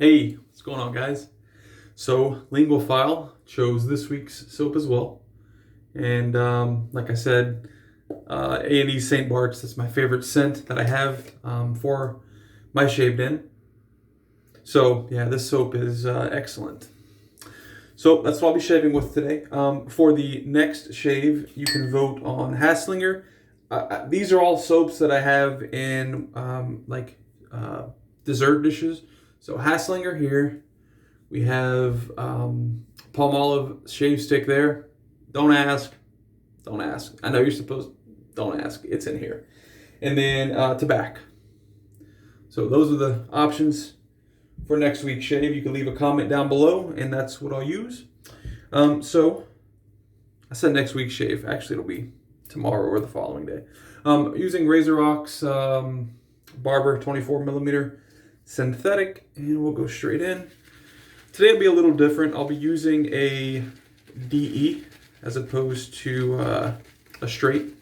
Hey, what's going on, guys? So, Linguophile chose this week's soap as well. And like I said, A&E St. Bart's, that's my favorite scent that I have for my shaved in. So, yeah, this soap is excellent. So, that's what I'll be shaving with today. For the next shave, you can vote on Hasslinger. These are all soaps that I have in dessert dishes. So Hasslinger here. We have Palmolive shave stick there. Don't ask. Don't ask. I know you're supposed. Don't ask. It's in here. And then tobacco. So those are the options for next week's shave. You can leave a comment down below, and that's what I'll use. So I said next week's shave. Actually, it'll be tomorrow or the following day. Using RazoRock's Barber 24mm synthetic, and we'll go straight in. Today will be a little different. I'll be using a DE as opposed to a straight.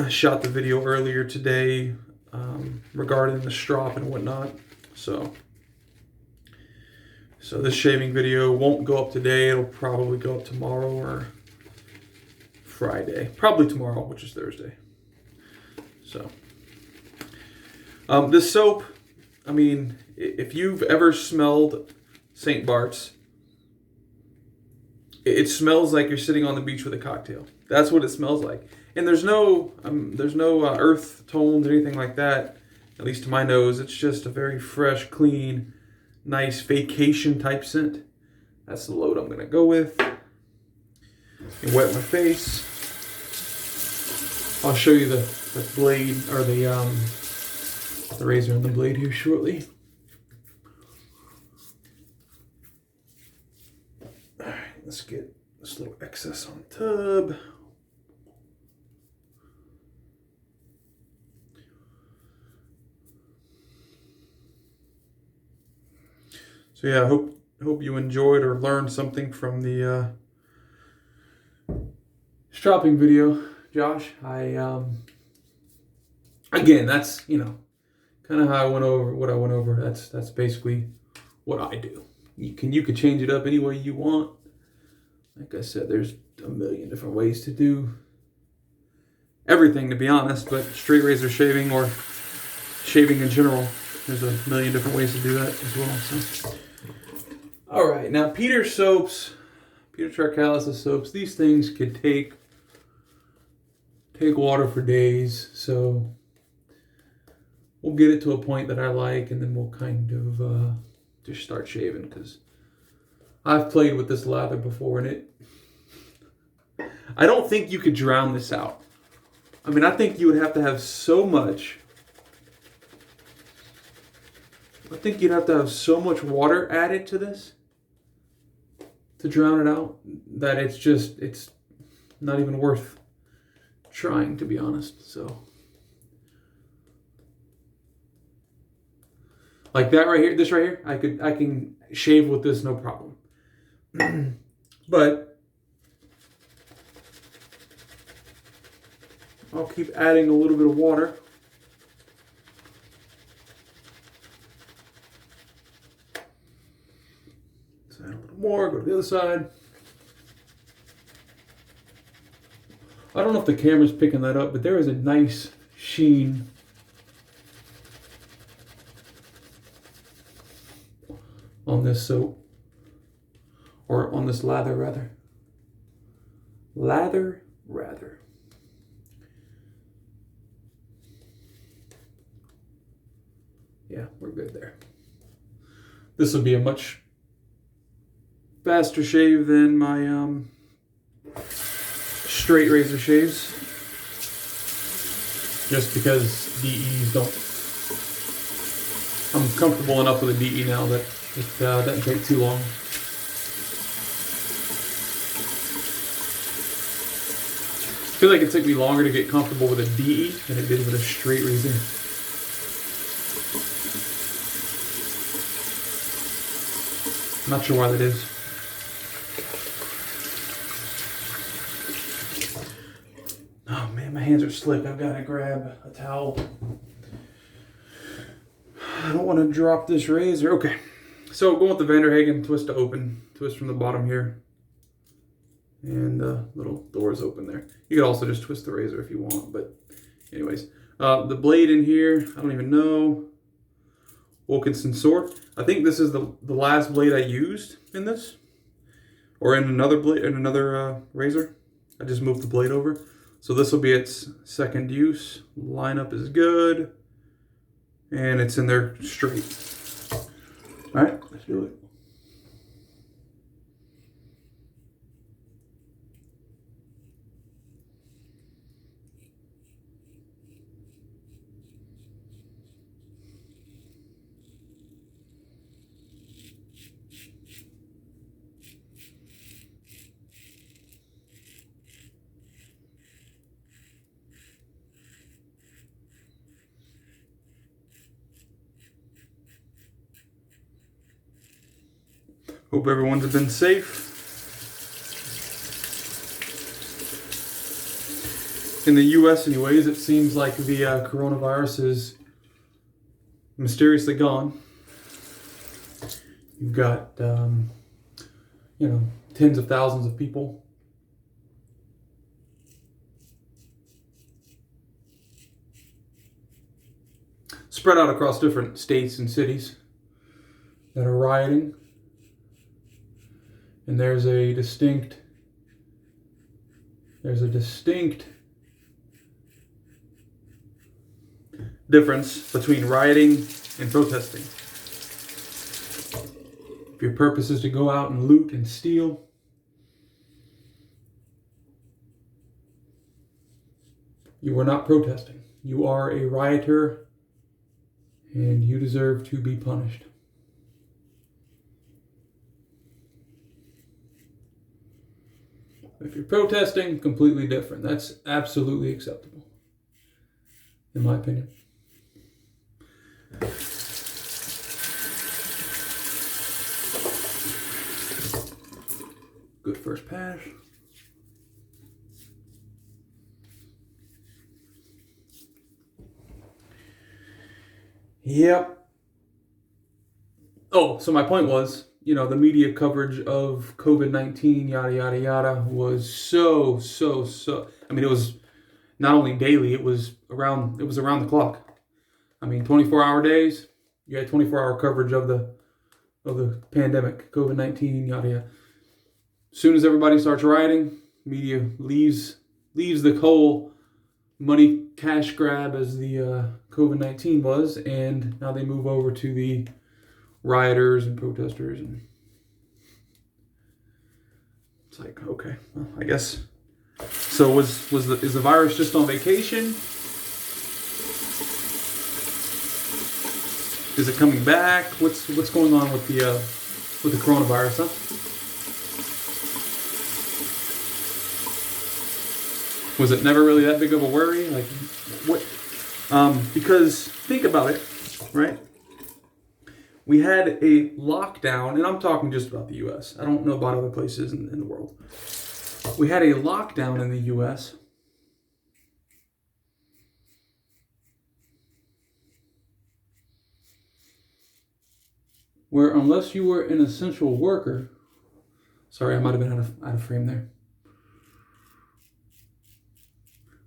Shot the video earlier today regarding the strop and whatnot. So this shaving video won't go up today. It'll probably go up tomorrow or Friday. Probably tomorrow, which is Thursday. So this soap, I mean, if you've ever smelled St. Bart's, it smells like you're sitting on the beach with a cocktail. That's what it smells like. And there's no earth tones or anything like that, at least to my nose. It's just a very fresh, clean, nice vacation type scent. That's the load I'm going to go with. And wet my face. I'll show you the blade, or the razor and the blade here shortly. All right, let's get this little excess on the tub. So yeah, I hope you enjoyed or learned something from the stropping video, Josh. Again, that's kind of how I went over what I went over. That's basically what I do. You could change it up any way you want. Like I said, there's a million different ways to do everything, to be honest. But straight razor shaving or shaving in general, there's a million different ways to do that as well. So, all right, now Peter Trichalis soaps. These things could take water for days. So we'll get it to a point that I like, and then we'll kind of just start shaving, because I've played with this lather before, and I don't think you could drown this out. I mean, I think you would have to have so much. I think you'd have to have so much water added to this to drown it out that it's not even worth trying, to be honest. So like that right here, this right here, I can shave with this no problem. But I'll keep adding a little bit of water. Let's add a little more, go to the other side. I don't know if the camera's picking that up, but there is a nice sheen on this soap, or on this lather rather. Yeah, we're good there. This will be a much faster shave than my straight razor shaves, just because DEs don't. I'm comfortable enough with a DE now that it doesn't take too long. I feel like it took me longer to get comfortable with a DE than it did with a straight razor. I'm not sure why that is. Oh man, my hands are slick. I've got to grab a towel. I don't want to drop this razor. Okay. So going with the Hagen, twist to open. Twist from the bottom here. And the little doors open there. You could also just twist the razor if you want, but anyways. The blade in here, I don't even know. Wilkinson sword. I think this is the last blade I used in this. Or in another blade, in another razor. I just moved the blade over. So this will be its second use. Lineup is good. And it's in there straight. All right, let's do it. Hope everyone's been safe. In the US anyways, it seems like the coronavirus is mysteriously gone. You've got, you know, tens of thousands of people spread out across different states and cities that are rioting. And there's a distinct difference between rioting and protesting. If your purpose is to go out and loot and steal, you are not protesting. You are a rioter, and you deserve to be punished. If you're protesting, completely different. That's absolutely acceptable, in my opinion. Good first pass. Yep. Oh, so my point was, you know, the media coverage of COVID-19, yada, yada, yada, was so. I mean, it was not only daily, it was around the clock. I mean, 24-hour days, you had 24-hour coverage of the pandemic, COVID-19, yada, yada. As soon as everybody starts rioting, media leaves the whole money cash grab as the COVID-19 was, and now they move over to the rioters and protesters, and it's like, okay, well, I guess. So is the virus just on vacation? Is it coming back? What's going on with the coronavirus, huh? Was it never really that big of a worry? Like, what? Because think about it, right? We had a lockdown, and I'm talking just about the U.S. I don't know about other places in the world. We had a lockdown in the U.S. where unless you were an essential worker, sorry, I might have been out of frame there.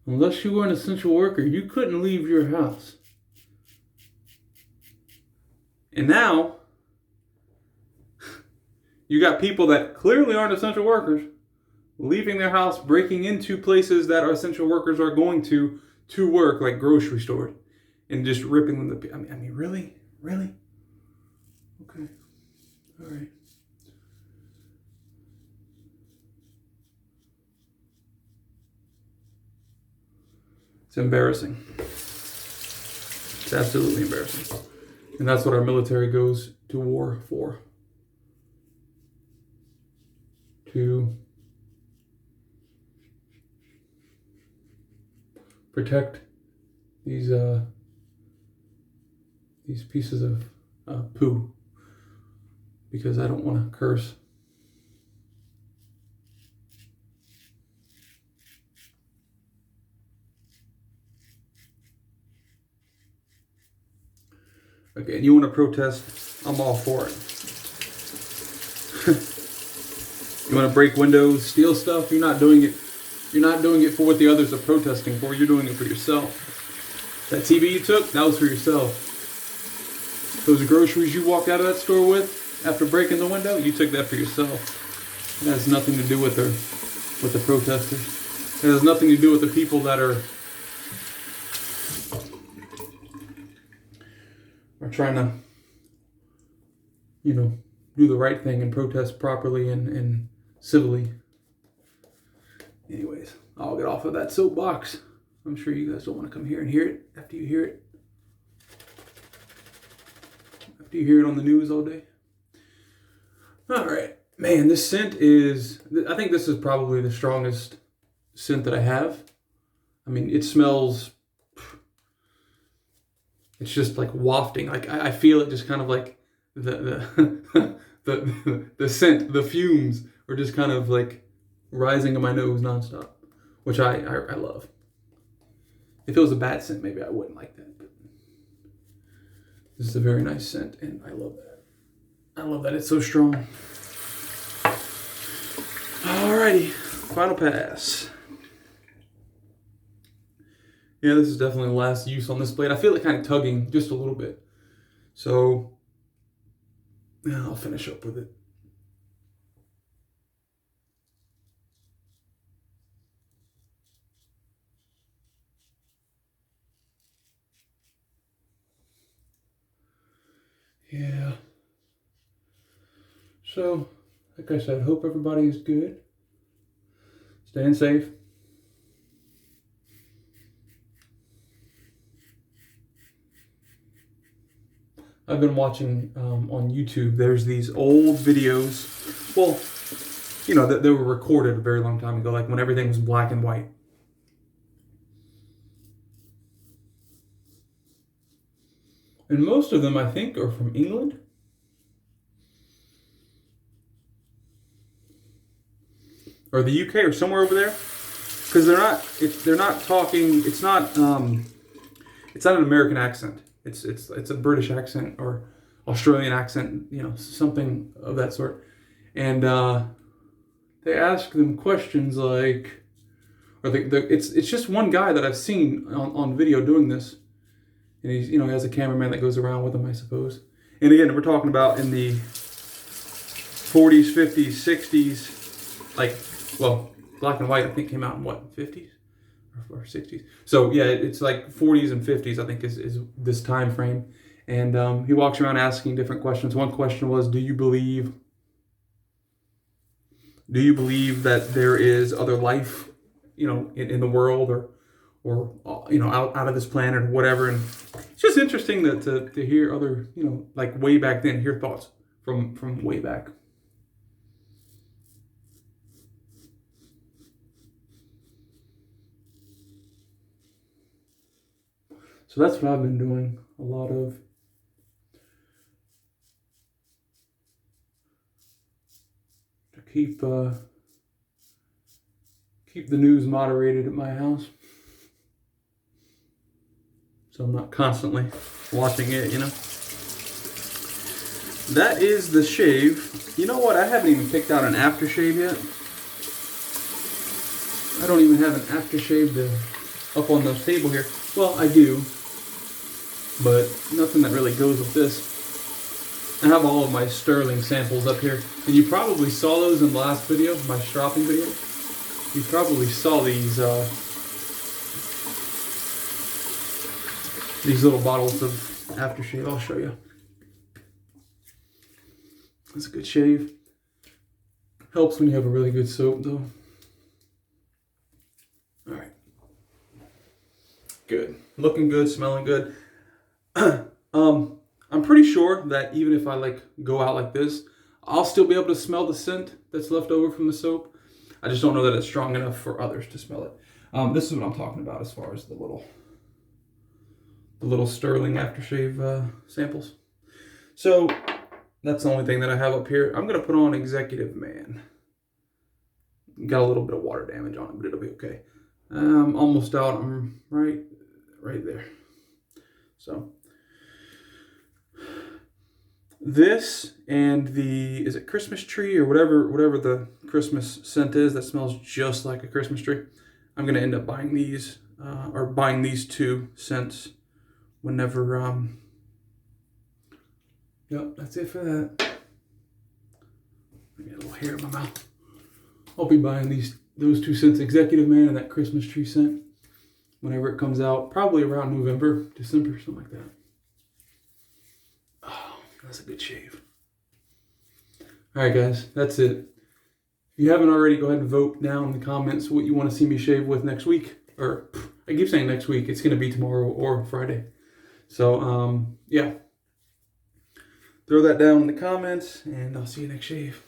Unless you were an essential worker, you couldn't leave your house. And now, you got people that clearly aren't essential workers leaving their house, breaking into places that our essential workers are going to work, like grocery stores, and just ripping them to... I mean, really? Really? Okay. All right. It's embarrassing. It's absolutely embarrassing. And that's what our military goes to war for. To protect these pieces of poo. Because I don't want to curse. Again, you want to protest, I'm all for it. You want to break windows, steal stuff, you're not doing it for what the others are protesting for, you're doing it for yourself. That TV you took, that was for yourself. Those groceries you walked out of that store with after breaking the window, you took that for yourself. It has nothing to do with the protesters. It has nothing to do with the people that are trying to, do the right thing and protest properly and civilly. Anyways, I'll get off of that soapbox. I'm sure you guys don't want to come here and hear it after you hear it. After you hear it on the news all day. All right. Man, this scent I think this is probably the strongest scent that I have. I mean, it smells, it's just like wafting. Like I feel it just kind of like the scent, the fumes are just kind of like rising in my nose nonstop, which I love. If it was a bad scent, maybe I wouldn't like that. But this is a very nice scent, and I love that. I love that it's so strong. Alrighty, final pass. Yeah, this is definitely the last use on this blade. I feel it kind of tugging just a little bit. So, yeah, I'll finish up with it. Yeah. So, like I said, hope everybody is good. Staying safe. I've been watching on YouTube, there's these old videos. Well, they were recorded a very long time ago, like when everything was black and white. And most of them, I think, are from England. Or the UK or somewhere over there. Because they're not talking, it's not an American accent. It's a British accent or Australian accent, something of that sort. And they ask them questions like, it's just one guy that I've seen on video doing this. And he's, he has a cameraman that goes around with him, I suppose. And again, we're talking about in the 40s, 50s, 60s, like, well, black and white, I think, came out in what, 50s or 60s? So yeah, it's like 40s and 50s, I think, is this time frame. And he walks around asking different questions. One question was, do you believe that there is other life, in the world or out of this planet or whatever? And it's just interesting to hear other, like way back then, hear thoughts from way back. So that's what I've been doing a lot of. To keep the news moderated at my house. So I'm not constantly watching it, That is the shave. You know what? I haven't even picked out an aftershave yet. I don't even have an aftershave up on the table here. Well, I do. But nothing that really goes with this. I have all of my Stirling samples up here. And you probably saw those in the last video, my stropping video. You probably saw these little bottles of aftershave. I'll show you. That's a good shave. Helps when you have a really good soap, though. All right. Good. Looking good, smelling good. I'm pretty sure that even if I go out like this, I'll still be able to smell the scent that's left over from the soap. I just don't know that it's strong enough for others to smell it. This is what I'm talking about as far as the little Stirling aftershave samples. So that's the only thing that I have up here. I'm gonna put on Executive Man. Got a little bit of water damage on it, but it'll be okay. I'm almost out. I'm right there. So This and the, is it Christmas tree or whatever the Christmas scent is that smells just like a Christmas tree. I'm going to end up buying these, or buying these 2 scents whenever, yep, that's it for that. I got a little hair in my mouth. I'll be buying those 2 scents, Executive Man and that Christmas tree scent, whenever it comes out, probably around November, December, something like that. Oh, that's a good shave. All right, guys, that's it. If you haven't already, go ahead and vote down in the comments what you want to see me shave with next week. Or, I keep saying next week. It's going to be tomorrow or Friday. So, yeah. Throw that down in the comments, and I'll see you next shave.